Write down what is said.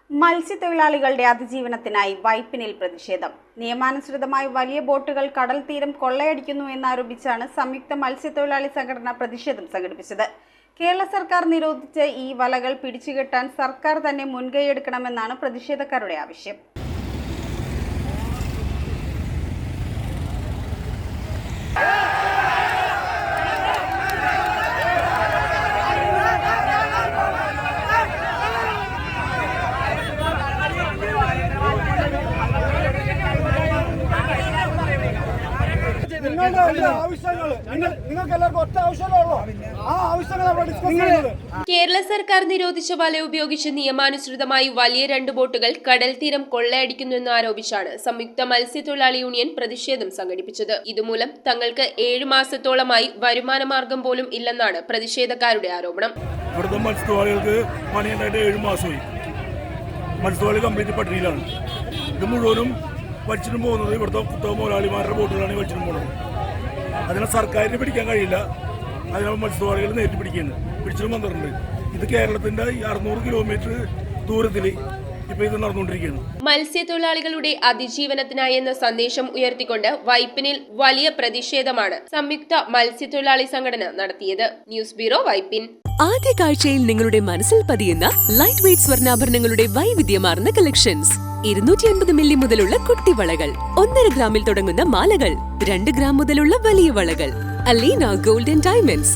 മത്സ്യത്തൊഴിലാളികളുടെ അതിജീവനത്തിനായി വൈപ്പിനിൽ പ്രതിഷേധം. നിയമാനുസൃതമായി വലിയ ബോട്ടുകൾ കടൽ തീരം കൊള്ളയടിക്കുന്നു എന്നാരോപിച്ചാണ് സംയുക്ത മത്സ്യത്തൊഴിലാളി സംഘടന പ്രതിഷേധം സംഘടിപ്പിച്ചത്. കേരള സർക്കാർ നിരോധിച്ച ഈ വലകൾ പിടിച്ചുകെട്ടാൻ സർക്കാർ തന്നെ മുൻകൈയെടുക്കണമെന്നാണ് പ്രതിഷേധക്കാരുടെ ആവശ്യം. കേരള സർക്കാർ നിരോധിച്ച വല ഉപയോഗിച്ച് നിയമാനുസൃതമായി വലിയ 2 ബോട്ടുകൾ കടൽ തീരം കൊള്ളയടിക്കുന്നുവെന്ന് ആരോപിച്ചാണ് സംയുക്ത മത്സ്യത്തൊഴിലാളി യൂണിയൻ പ്രതിഷേധം സംഘടിപ്പിച്ചത്. ഇതുമൂലം തങ്ങൾക്ക് 7 മാസത്തോളമായി വരുമാന മാർഗം പോലും ഇല്ലെന്നാണ് പ്രതിഷേധക്കാരുടെ ആരോപണം. ഇവിടുത്തെ മത്സ്യത്തൊഴിലാളികൾക്ക് പണിയുണ്ടായിട്ട് 7 മാസമായി. മത്സ്യത്തൊഴിലാളി കംപ്ലീറ്റ് പട്ടിണിയിലാണ്. ഇത് മുഴുവനും വലിച്ചിട്ടും പോകുന്നത് ഇവിടുത്തെ കുത്തക മുതലാളിമാരുടെ ബോട്ടുകളാണ് വലിച്ചിട്ടും പോകുന്നത്. അതിനെ സർക്കാരിന് പിടിക്കാൻ കഴിയില്ല. അതിനെ മത്സ്യത്തൊഴിലാളികൾ നേരിട്ട് പിടിച്ചിട്ടും വന്നിട്ടുണ്ട്. ഇത് കേരളത്തിന്റെ 600 കിലോമീറ്റർ ദൂരത്തിൽ ഇപ്പൊ ഇത് നടന്നുകൊണ്ടിരിക്കുകയാണ്. മത്സ്യത്തൊഴിലാളികളുടെ അതിജീവനത്തിനായി എന്ന സന്ദേശം ഉയർത്തിക്കൊണ്ട് വൈപ്പിനിൽ വലിയ പ്രതിഷേധമാണ് സംയുക്ത മത്സ്യത്തൊഴിലാളി സംഘടന നടത്തിയത്. News bureau, Vypin. ആദ്യ കാഴ്ചയിൽ നിങ്ങളുടെ മനസ്സിൽ പതിയുന്ന ലൈറ്റ് വെയ്റ്റ് സ്വർണ്ണാഭരണങ്ങളുടെ വൈവിധ്യമാർന്ന കളക്ഷൻസ്. 250 മില്ലി മുതലുള്ള കുട്ടിവളകൾ, 1.5 ഗ്രാമിൽ തുടങ്ങുന്ന മാലകൾ, 2 ഗ്രാം മുതലുള്ള വലിയ വളകൾ. Aleena golden diamonds,